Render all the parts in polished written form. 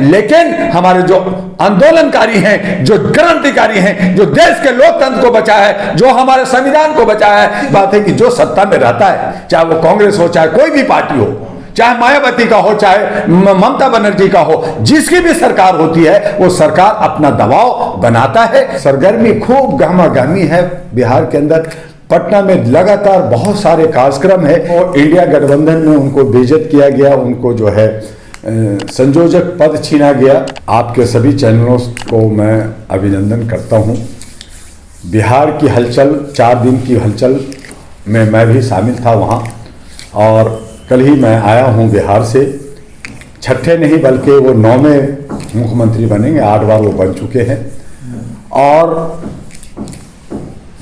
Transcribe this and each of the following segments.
लेकिन हमारे जो आंदोलनकारी हैं, जो क्रांतिकारी हैं, जो देश के लोकतंत्र को बचाया है, जो हमारे संविधान को बचाया है, बात है कि जो सत्ता में रहता है, चाहे वो कांग्रेस हो, चाहे कोई भी पार्टी हो, चाहे मायावती का हो, चाहे ममता बनर्जी का हो, जिसकी भी सरकार होती है, वो सरकार अपना दबाव बनाता है। सरगर्मी खूब गहमागहमी है बिहार के अंदर। पटना में लगातार बहुत सारे कार्यक्रम है और इंडिया गठबंधन में उनको बेइज्जत किया गया, उनको जो है संयोजक पद छीना गया। आपके सभी चैनलों को मैं अभिनंदन करता हूं। बिहार की हलचल, 4 दिन की हलचल में मैं भी शामिल था वहां, और कल ही मैं आया हूं बिहार से। छठे नहीं बल्कि वो 9वें मुख्यमंत्री बनेंगे, 8 बार वो बन चुके हैं। और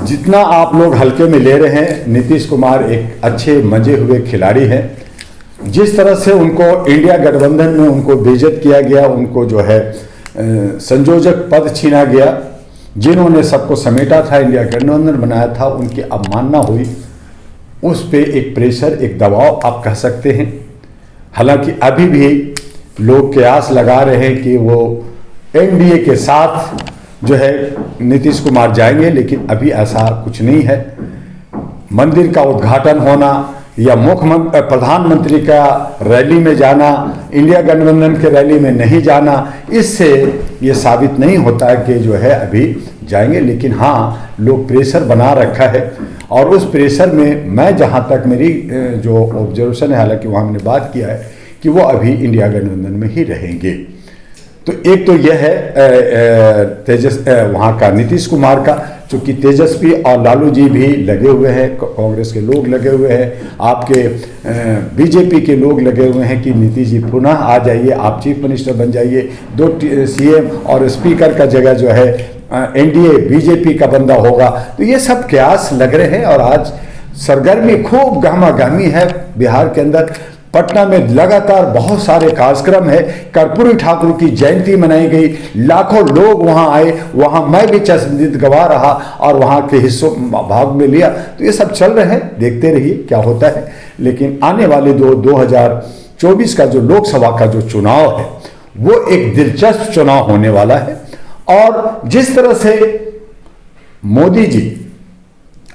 जितना आप लोग हल्के में ले रहे हैं, नीतीश कुमार एक अच्छे मजे हुए खिलाड़ी हैं। जिस तरह से उनको इंडिया गठबंधन में उनको बेइज्जत किया गया, उनको जो है संयोजक पद छीना गया, जिन्होंने सबको समेटा था, इंडिया गठबंधन बनाया था, उनकी अवमानना हुई। उस पे एक प्रेशर, एक दबाव आप कह सकते हैं। हालांकि अभी भी लोग कयास लगा रहे हैं कि वो एनडीए के साथ जो है नीतीश कुमार जाएंगे, लेकिन अभी ऐसा कुछ नहीं है। मंदिर का उद्घाटन होना या मुख्यमंत्री प्रधानमंत्री का रैली में जाना, इंडिया गठबंधन के रैली में नहीं जाना, इससे ये साबित नहीं होता है कि जो है अभी जाएंगे। लेकिन हाँ, लोग प्रेशर बना रखा है, और उस प्रेशर में मैं जहाँ तक मेरी जो ऑब्जर्वेशन है, हालांकि वहाँ हमने बात किया है कि वो अभी इंडिया गठबंधन में ही रहेंगे। तो एक तो यह है वहाँ का नीतीश कुमार का, चूँकि तेजस्वी और लालू जी भी लगे हुए हैं, कांग्रेस के लोग लगे हुए हैं, आपके बीजेपी के लोग लगे हुए हैं कि नीतीश जी पुनः आ जाइए, आप चीफ मिनिस्टर बन जाइए, 2 सीएम और स्पीकर का जगह जो है एनडीए बीजेपी का बंदा होगा। तो ये सब कयास लग रहे हैं, और आज सरगर्मी खूब गहमागहमी है बिहार के अंदर। पटना में लगातार बहुत सारे कार्यक्रम है। कर्पूरी ठाकुर की जयंती मनाई गई, लाखों लोग वहां आए, वहां मैं भी चश्मदीद गवाह रहा और वहां के हिस्सों भाग में लिया। तो ये सब चल रहे हैं, देखते रहिए क्या होता है। लेकिन आने वाले 2024 का जो लोकसभा का जो चुनाव है, वो एक दिलचस्प चुनाव होने वाला है। और जिस तरह से मोदी जी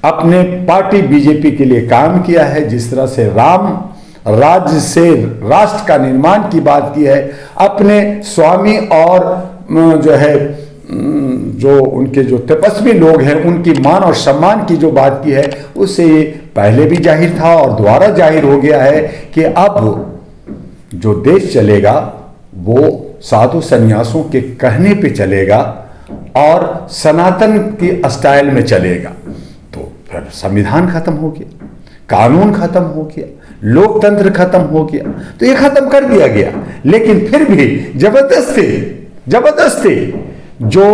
अपने पार्टी बीजेपी के लिए काम किया है, जिस तरह से राम राज्य से राष्ट्र का निर्माण की बात की है, अपने स्वामी और जो है जो उनके जो तपस्वी लोग हैं उनकी मान और सम्मान की जो बात की है, उससे ये पहले भी जाहिर था और दोबारा जाहिर हो गया है कि अब जो देश चलेगा वो साधु संन्यासों के कहने पे चलेगा और सनातन की स्टाइल में चलेगा। तो फिर संविधान खत्म हो गया, कानून खत्म हो गया, लोकतंत्र खत्म हो गया। तो ये खत्म कर दिया गया। लेकिन फिर भी जबरदस्ती जो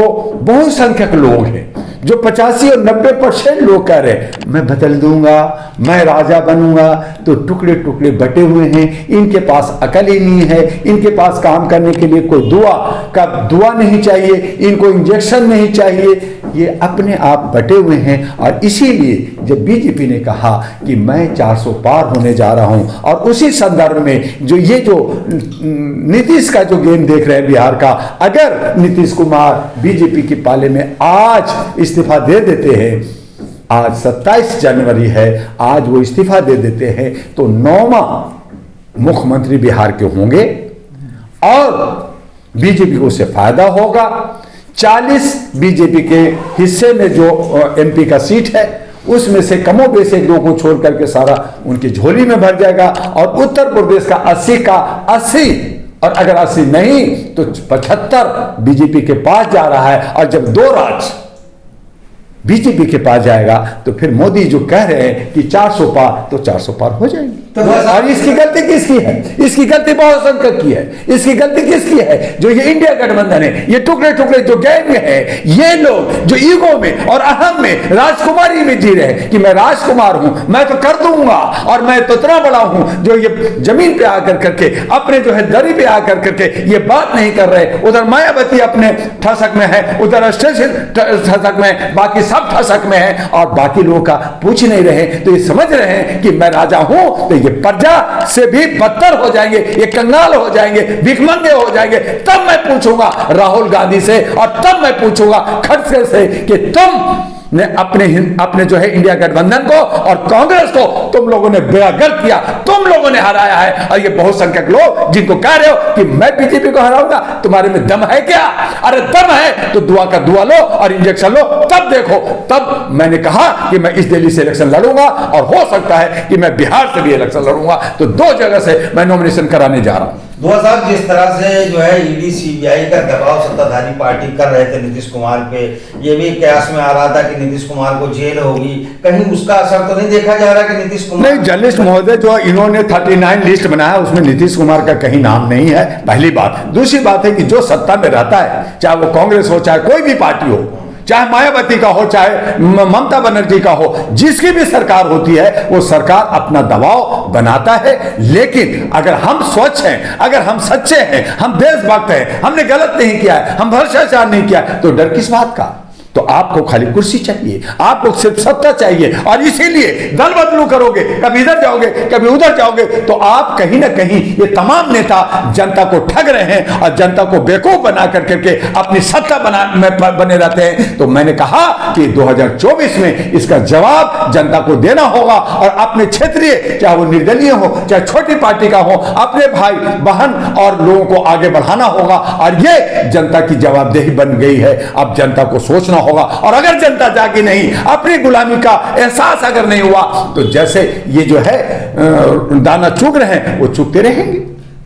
बहुसंख्यक लोग हैं, जो 85 और 90% लोग कह रहे हैं मैं बदल दूंगा, मैं राजा बनूंगा, तो टुकड़े टुकड़े बटे हुए हैं। इनके पास अकल ही नहीं है, इनके पास काम करने के लिए कोई दुआ नहीं चाहिए, इनको इंजेक्शन नहीं चाहिए, ये अपने आप बटे हुए हैं। और इसीलिए जब बीजेपी ने कहा कि मैं 400 पार होने जा रहा हूं, और उसी संदर्भ में जो ये जो नीतीश का जो गेम देख रहे हैं बिहार का, अगर नीतीश कुमार बीजेपी के पाले में आज इस्तीफा दे देते हैं, आज 27 जनवरी है, आज वो इस्तीफा दे देते हैं, तो 9वां मुख्यमंत्री बिहार के होंगे और बीजेपी को उससे फायदा होगा। 40 बीजेपी के हिस्से में जो एमपी का सीट है, उसमें से कमोबेश 2 को छोड़ करके सारा उनकी झोली में भर जाएगा। और उत्तर प्रदेश का 80 का 80, और अगर 80 नहीं तो 75 बीजेपी के पास जा रहा है। और जब 2 राज्य बीजेपी के पास जाएगा तो फिर मोदी जो कह रहे हैं कि 400 पार, तो 400 पार हो जाएंगे। और इसकी गलती किसकी है? इसकी गलती बहुसंख्यक की है। इसकी गलती किसकी है? जो ये इंडिया गठबंधन है, ये टुकड़े टुकड़े जो गैंग है, ये लोग जो ईगो में और अहम में राजकुमारी में जी रहे हैं कि मैं राजकुमार हूं, मैं तो कर दूंगा, और मैं तो इतना बड़ा हूं, जो ये जमीन पे आकर करके अपने जो है दरी पे आकर करके ये बात नहीं कर रहे। उधर मायावती अपने ठसक में है, उधर स्टेशन ठसक में, बाकी सब ठसक में हैं और बाकी लोगों का पूछ नहीं रहे, तो ये समझ रहे हैं कि मैं राजा हूं, तो ये प्रजा से भी बदतर हो जाएंगे, ये कंगाल हो जाएंगे, भिखमंगे हो जाएंगे। तब मैं पूछूंगा राहुल गांधी से और तब मैं पूछूंगा खड़से से कि तुम ने अपने जो है इंडिया गठबंधन को और कांग्रेस को तुम लोगों ने बेअदब किया, तुम लोगों ने हराया है। और ये बहुत संख्यक लोग जिनको कह रहे हो कि मैं बीजेपी को हराऊंगा, तुम्हारे में दम है क्या? अरे दम है तो दुआ का दुआ लो और इंजेक्शन लो, तब देखो। तब मैंने कहा कि मैं इस दिल्ली से इलेक्शन लड़ूंगा और हो सकता है कि मैं बिहार से भी इलेक्शन लड़ूंगा। तो 2 जगह से मैं नॉमिनेशन कराने जा रहा हूं। साहब, जिस तरह से जो है ईडी सीबीआई का दबाव सत्ताधारी पार्टी कर रहे थे नीतीश कुमार पे, ये भी कयास में आ रहा था कि नीतीश कुमार को जेल होगी, कहीं उसका असर तो नहीं देखा जा रहा कि नीतीश कुमार? नहीं, जर्नलिस्ट महोदय जो इन्होंने 39 लिस्ट बनाया उसमें नीतीश कुमार का कहीं नाम नहीं है, पहली बात। दूसरी बात है कि जो सत्ता में रहता है, चाहे वो कांग्रेस हो चाहे कोई भी पार्टी हो, चाहे मायावती का हो चाहे ममता बनर्जी का हो, जिसकी भी सरकार होती है वो सरकार अपना दबाव बनाता है। लेकिन अगर हम स्वच्छ हैं, अगर हम सच्चे हैं, हम देशभक्त हैं, हमने गलत नहीं किया है, हम भ्रष्टाचार नहीं किया, तो डर किस बात का? तो आपको खाली कुर्सी चाहिए, आपको सिर्फ सत्ता चाहिए, और इसीलिए दल बदलू करोगे, कभी इधर जाओगे कभी उधर जाओगे, तो आप कहीं ना कहीं ये तमाम नेता जनता को ठग रहे हैं और जनता को बेवकूफ बना करके अपनी सत्ता बने रहते हैं। तो मैंने कहा कि 2024 में इसका जवाब जनता को देना होगा और अपने क्षेत्रीय, चाहे वो निर्दलीय हो चाहे छोटी पार्टी का हो, अपने भाई बहन और लोगों को आगे बढ़ाना होगा। और ये जनता की जवाबदेही बन गई है, अब जनता को सोचना होगा। और अगर जनता जागी नहीं, अपनी गुलामी का एहसास अगर नहीं हुआ, तो जैसे ये जो है दाना चुग रहे हैं वो चुगते रहेंगे।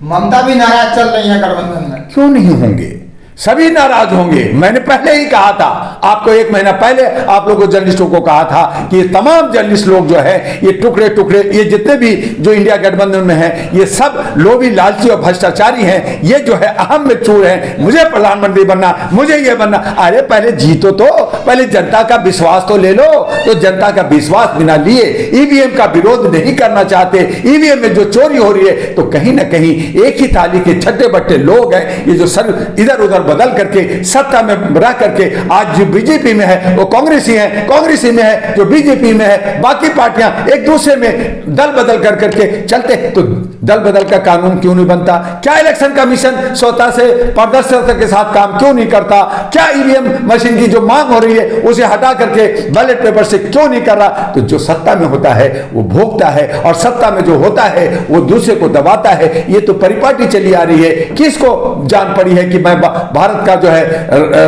ममता भी नाराज चल रही है गठबंधन में। क्यों नहीं होंगे? सभी नाराज होंगे। मैंने पहले ही कहा था आपको, 1 महीना पहले आप लोगों जर्नलिस्टों को कहा था कि तमाम जर्नलिस्ट लोग जो है ये टुकड़े टुकड़े, ये जितने भी जो इंडिया गठबंधन में हैं, ये सब लोभी लालची और भ्रष्टाचारी हैं। ये जो है अहम में चूर हैं, मुझे प्रधानमंत्री बनना, मुझे ये बनना। अरे पहले जीतो, तो पहले जनता का विश्वास तो ले लो। तो जनता का विश्वास बिना लिए ईवीएम का विरोध नहीं करना चाहते, ईवीएम में जो चोरी हो रही है, तो कहीं ना कहीं एक ही थाली के छट्टे बट्टे लोग हैं, ये जो सर इधर उधर बदल करके सत्ता में रह करके आज जो बीजेपी में है वो कांग्रेसी है, कांग्रेसी में है जो बीजेपी में है, बाकी पार्टियां एक दूसरे में दल बदल कर करके चलते। तो दल बदल का कानून क्यों नहीं बनता? क्या इलेक्शन कमीशन स्वतः से पारदर्शिता के साथ काम क्यों नहीं करता? क्या ईवीएम मशीन की जो मांग हो रही है उसे हटा करके बैलेट पेपर से क्यों नहीं कर रहा? तो जो सत्ता में होता है वो भोगता है, और सत्ता में जो होता है वो दूसरे को दबाता है। ये तो परिपाटी चली आ रही है। किसको जान पड़ी है कि मैं भारत का जो है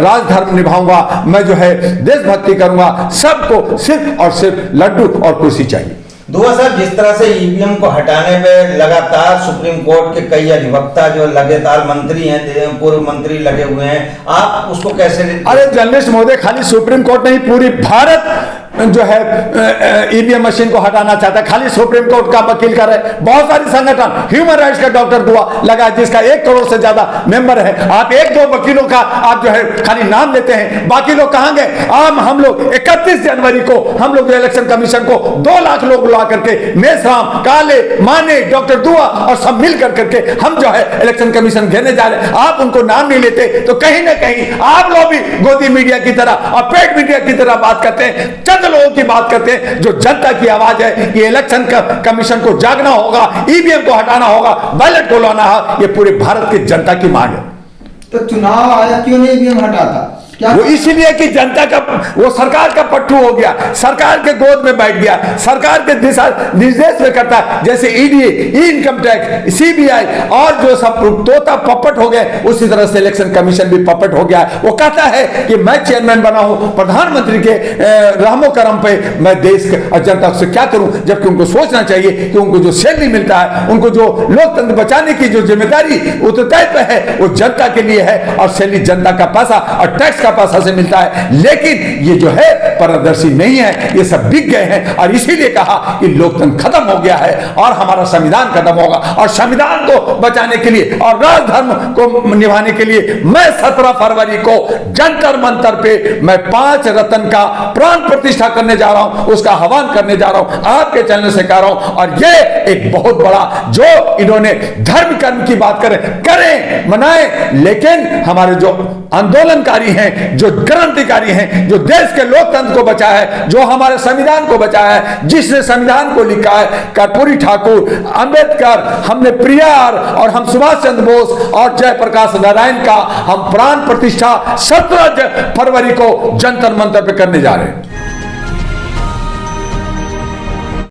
राजधर्म निभाऊंगा, मैं जो है देशभक्ति करूंगा? सबको सिर्फ और सिर्फ लड्डू और कुर्सी चाहिए। दुआ साहब, जिस तरह से ईवीएम को हटाने में लगातार सुप्रीम कोर्ट के कई अधिवक्ता जो लगातार मंत्री हैं, पूर्व मंत्री लगे हुए हैं, आप उसको कैसे? अरे जर्नलिस्ट महोदय, खाली सुप्रीम कोर्ट नहीं, पूरी भारत जो है ईवीएम मशीन को हटाना चाहता है। खाली सुप्रीम कोर्ट का वकील कर रहे, बहुत सारे संगठन, ह्यूमन राइट्स का डॉक्टर दुआ लगा जिसका 1 करोड़ से ज्यादा मेंबर है। आप 1-2 वकीलों का आप जो है खाली नाम लेते हैं, बाकी लोग कहां गए? हम लोग 31 जनवरी को हम लोग इलेक्शन कमीशन को 2 लाख लोग बुला करके, मेसराम, काले, माने, डॉक्टर दुआ और सब मिल करके हम जो है इलेक्शन कमीशन घेरने जा रहे हैं। आप उनको नाम नहीं लेते, तो कहीं ना कहीं आप लोग भी गोदी मीडिया की तरह और पेड मीडिया की तरह बात करते हैं, चंद लोगों की बात करते हैं। जो जनता की आवाज है कि इलेक्शन कमीशन को जागना होगा, ईवीएम को हटाना होगा, बैलेट को लाना है, ये पूरे भारत की जनता की मांग है। तो चुनाव आयोग क्यों नहीं ईवीएम हटाता? वो इसलिए कि जनता का, वो सरकार का पट्टू हो गया, सरकार के गोद में बैठ गया, सरकार के दिशा निर्देश में करता है। जैसे ईडी, इनकम टैक्स, सीबीआई और जो सब तोता पपट हो गए, उसी तरह से इलेक्शन कमीशन भी पपट हो गया। वो कहता है कि मैं चेयरमैन बना हूं, प्रधानमंत्री के रहमो करम पे मैं देश और जनता से क्या करूं, जबकि उनको सोचना चाहिए कि उनको जो सैलरी मिलता है, उनको जो लोकतंत्र बचाने की जो जिम्मेदारी उत्तरदायित्व है वो जनता के लिए है, और सैलरी जनता का पैसा और टैक्स पैसा से मिलता है। लेकिन ये जो है पारदर्शी नहीं है, ये सब बिक गए हैं, और इसीलिए कहा कि लोकतंत्र खत्म हो गया है और हमारा संविधान खत्म होगा। और संविधान को बचाने के लिए और राजधर्म को निभाने के लिए मैं 17 फरवरी को जंतर मंतर पे मैं 5 रत्न का प्राण प्रतिष्ठा करने जा रहा हूं, उसका आह्वान करने जा रहा हूं, आपके चैनल से कह रहा हूं। और ये एक बहुत बड़ा, जो इन्होंने धर्म कर्म की बात करें मनाएं, लेकिन हमारे जो आंदोलनकारी हैं हैं, जो क्रांतिकारी हैं, जो देश के लोकतंत्र को बचाया है, जो हमारे संविधान को बचाया है, जिसने संविधान को लिखा है कर्पूरी ठाकुर, अंबेडकर, हमने प्रियार और हम सुभाष चंद्र बोस और जयप्रकाश नारायण का हम प्राण प्रतिष्ठा 17 फरवरी को जंतर मंतर पे करने जा रहे हैं।